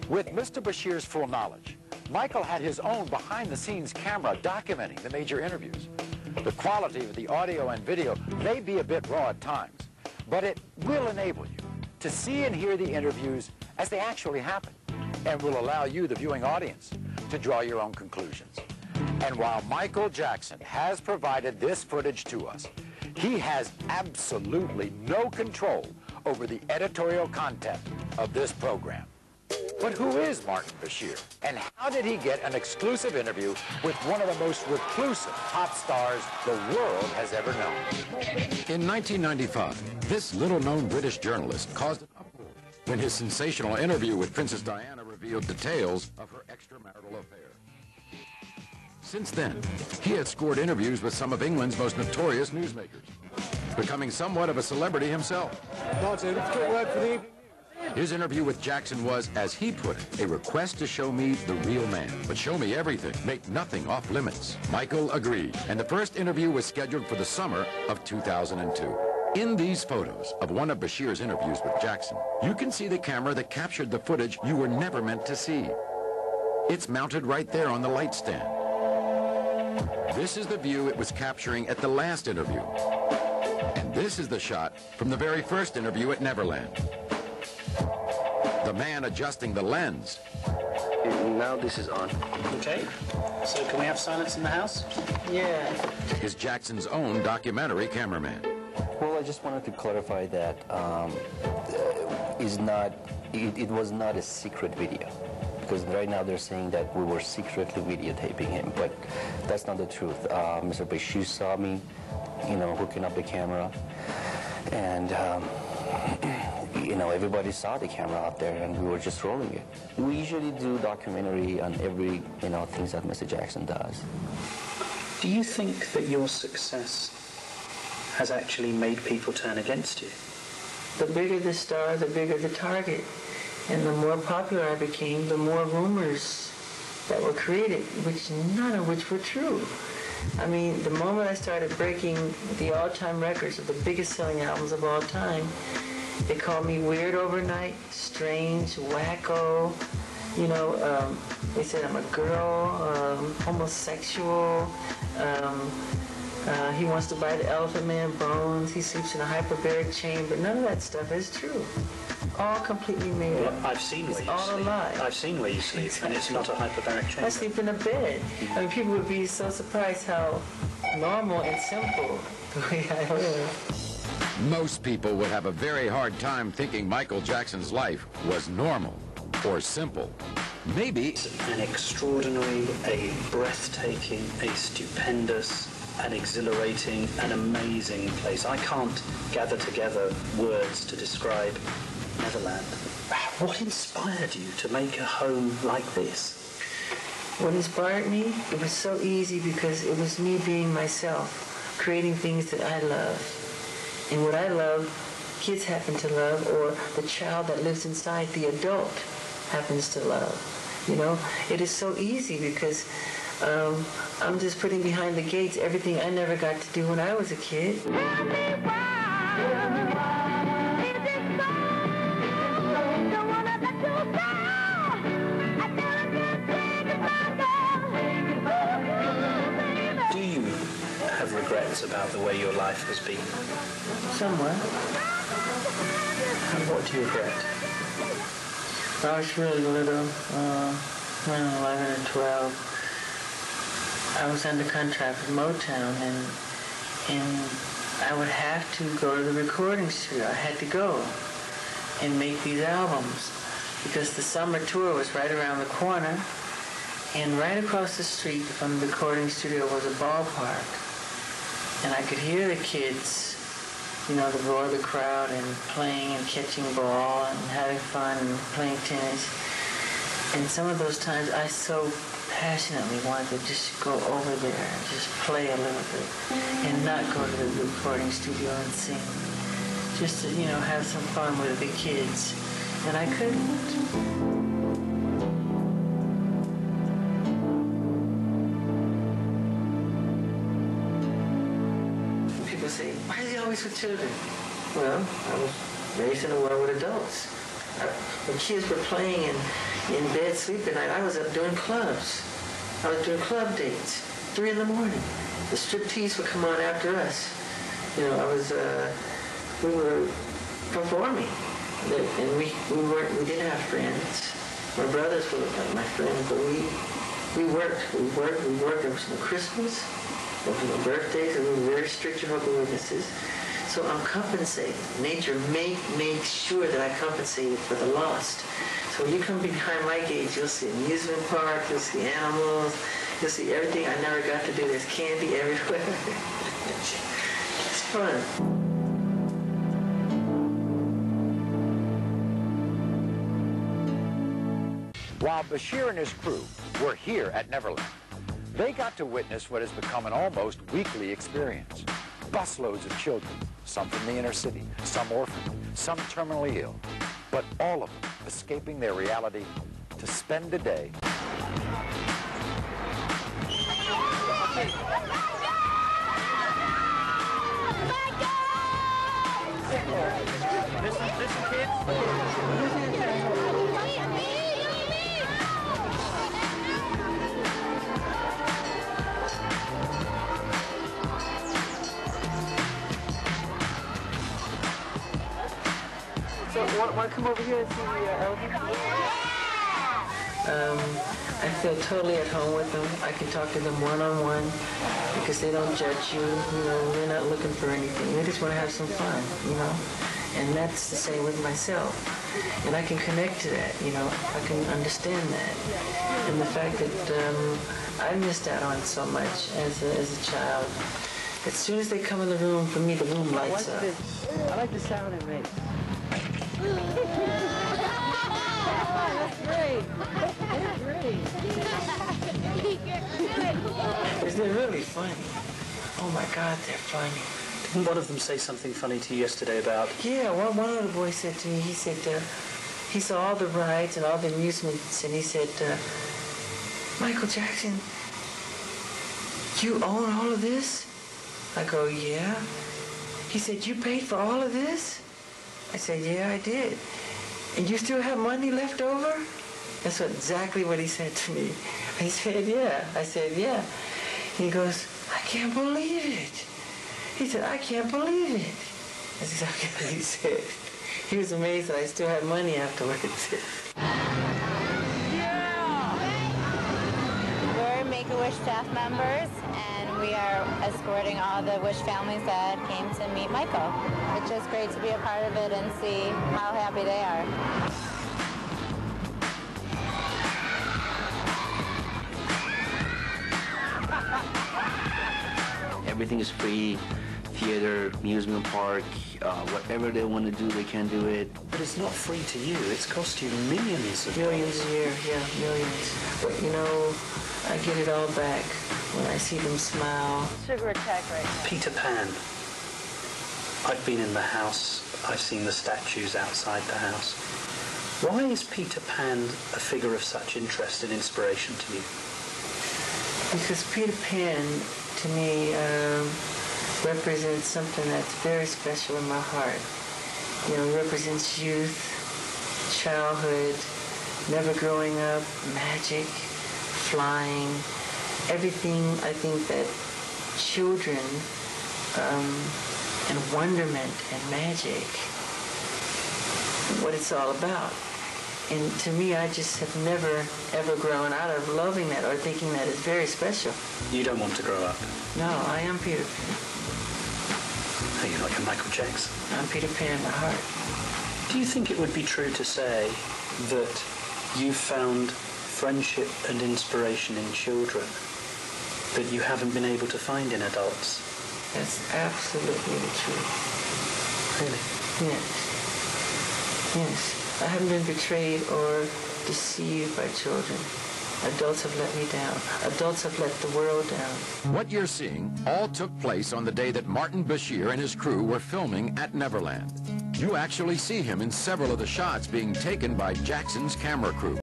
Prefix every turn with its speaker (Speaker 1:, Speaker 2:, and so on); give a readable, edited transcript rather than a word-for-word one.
Speaker 1: With Mr. Bashir's full knowledge, Michael had his own behind-the-scenes camera documenting the major interviews. The quality of the audio and video may be a bit raw at times, but it will enable you to see and hear the interviews as they actually happen, and will allow you, the viewing audience, to draw your own conclusions. And while Michael Jackson has provided this footage to us, he has absolutely no control over the editorial content of this program. But who is Martin Bashir, and how did he get an exclusive interview with one of the most reclusive pop stars the world has ever known? In 1995, this little-known British journalist caused an uproar when his sensational interview with Princess Diana revealed details of her extramarital affair. Since then, he had scored interviews with some of England's most notorious newsmakers, becoming somewhat of a celebrity himself. His interview with Jackson was, as he put it, a request to show me the real man, but show me everything, make nothing off limits. Michael agreed, and the first interview was scheduled for the summer of 2002. In these photos of one of Bashir's interviews with Jackson, you can see the camera that captured the footage you were never meant to see. It's mounted right there on the light stand. This is the view it was capturing at the last interview. And this is the shot from the very first interview at Neverland. The man adjusting the lens.
Speaker 2: Now this is on.
Speaker 3: Okay. So can we have silence in the house?
Speaker 2: Yeah.
Speaker 1: Is Jackson's own documentary cameraman.
Speaker 2: Well, I just wanted to clarify that it was not a secret video. Because right now they're saying that we were secretly videotaping him, but that's not the truth. Mr. Bashir saw me, hooking up the camera, and everybody saw the camera out there, and we were just rolling it. We usually do documentary on every, things that Mr. Jackson does.
Speaker 3: Do you think that your success has actually made people turn against you?
Speaker 4: The bigger the star, the bigger the target. And the more popular I became, the more rumors that were created, none of which were true. I mean, the moment I started breaking the all-time records of the biggest selling albums of all time, they called me weird overnight, strange, wacko. They said I'm a girl, homosexual. He wants to buy the Elephant Man bones. He sleeps in a hyperbaric chamber. None of that stuff is true. All completely made up.
Speaker 3: I've seen where you sleep.
Speaker 4: All a lie.
Speaker 3: I've seen where you sleep, exactly. And it's not a hyperbaric chamber.
Speaker 4: I sleep in a bed. I mean, people would be so surprised how normal and simple the way I live.
Speaker 1: Most people would have a very hard time thinking Michael Jackson's life was normal or simple. Maybe
Speaker 3: an extraordinary, a breathtaking, a stupendous, an exhilarating, an amazing place. I can't gather together words to describe Neverland. What inspired you to make a home like this?
Speaker 4: What inspired me? It was so easy because it was me being myself, creating things that I love. And what I love, kids happen to love, or the child that lives inside the adult happens to love. It is so easy because I'm just putting behind the gates everything I never got to do when I was a kid.
Speaker 3: Do you have regrets about the way your life has been?
Speaker 4: Somewhat.
Speaker 3: And what do you regret?
Speaker 4: When I was really little, 11 or 12, I was under contract with Motown, and I would have to go to the recording studio. I had to go and make these albums because the summer tour was right around the corner, and right across the street from the recording studio was a ballpark, and I could hear the kids, the roar of the crowd and playing and catching ball and having fun and playing tennis. And some of those times I so passionately wanted to just go over there and just play a little bit and not go to the recording studio and sing. Just to, have some fun with the kids. And I couldn't. Say, why is he always with children? Well, I was raised in a world with adults. When kids were playing in bed sleeping at night, I was up doing clubs. I was doing club dates, 3 in the morning. The striptease would come on after us. You know, we were performing, and we didn't have friends. My brothers were like my friends, but we worked. There was no Christmas, there was no birthdays, and we were very strict Jehovah's Witnesses. So I'm compensating. Nature made sure that I compensated for the lost. So when you come behind my gate, you'll see amusement park, you'll see animals, you'll see everything I never got to do. There's candy everywhere. It's fun.
Speaker 1: While Bashir and his crew were here at Neverland, they got to witness what has become an almost weekly experience. Busloads of children, some from the inner city, some orphaned, some terminally ill, but all of them escaping their reality to spend a day.
Speaker 3: Listen, kids.
Speaker 4: So, want to come over here and see the elders? I feel totally at home with them. I can talk to them one-on-one because they don't judge you. You know, they're not looking for anything. They just want to have some fun, you know. And that's the same with myself. And I can connect to that, you know. I can understand that. And the fact that I missed out on so much as a child. As soon as they come in the room, for me, the room lights up.
Speaker 5: I like the sound it makes. That's great. That's great.
Speaker 4: They're really funny. Oh my God, they're funny.
Speaker 3: Didn't one of them say something funny to you yesterday about...
Speaker 4: Yeah, well, one of the boys said to me, he said, he saw all the rides and all the amusements, and he said, Michael Jackson, you own all of this? I go, yeah. He said, you paid for all of this? I said, yeah, I did. And you still have money left over? That's exactly what he said to me. I said, yeah. I said, yeah. He goes, I can't believe it. He said, I can't believe it. That's exactly what he said. He was amazed that I still had money afterwards.
Speaker 6: We're Make-A-Wish staff members, and we are escorting all the Wish families that came to meet Michael. It's just great to be a part of it and see how happy they are.
Speaker 2: Everything is free. Theater, amusement park, whatever they want to do, they can do it.
Speaker 3: But it's not free to you. It's cost you millions of
Speaker 4: Millions a year, yeah, millions. But, you know, I get it all back when I see them smile.
Speaker 5: Sugar attack right now.
Speaker 3: Peter Pan. I've been in the house. I've seen the statues outside the house. Why is Peter Pan a figure of such interest and inspiration to you?
Speaker 4: Because Peter Pan, to me, represents something that's very special in my heart. You know, it represents youth, childhood, never growing up, magic, flying, everything I think that children and wonderment and magic, what it's all about. And to me, I just have never, ever grown out of loving that or thinking that is very special.
Speaker 3: You don't want to grow up.
Speaker 4: No, I am Peter Pan.
Speaker 3: Are you like a Michael Jackson?
Speaker 4: I'm Peter Pan in my heart.
Speaker 3: Do you think it would be true to say that you found friendship and inspiration in children that you haven't been able to find in adults?
Speaker 4: That's absolutely the truth.
Speaker 3: Really?
Speaker 4: Yes. Yes. I haven't been betrayed or deceived by children. Adults have let me down. Adults have let the world down.
Speaker 7: What you're seeing all took place on the day that Martin Bashir and his crew were filming at Neverland. You actually see him in several of the shots being taken by Jackson's camera crew.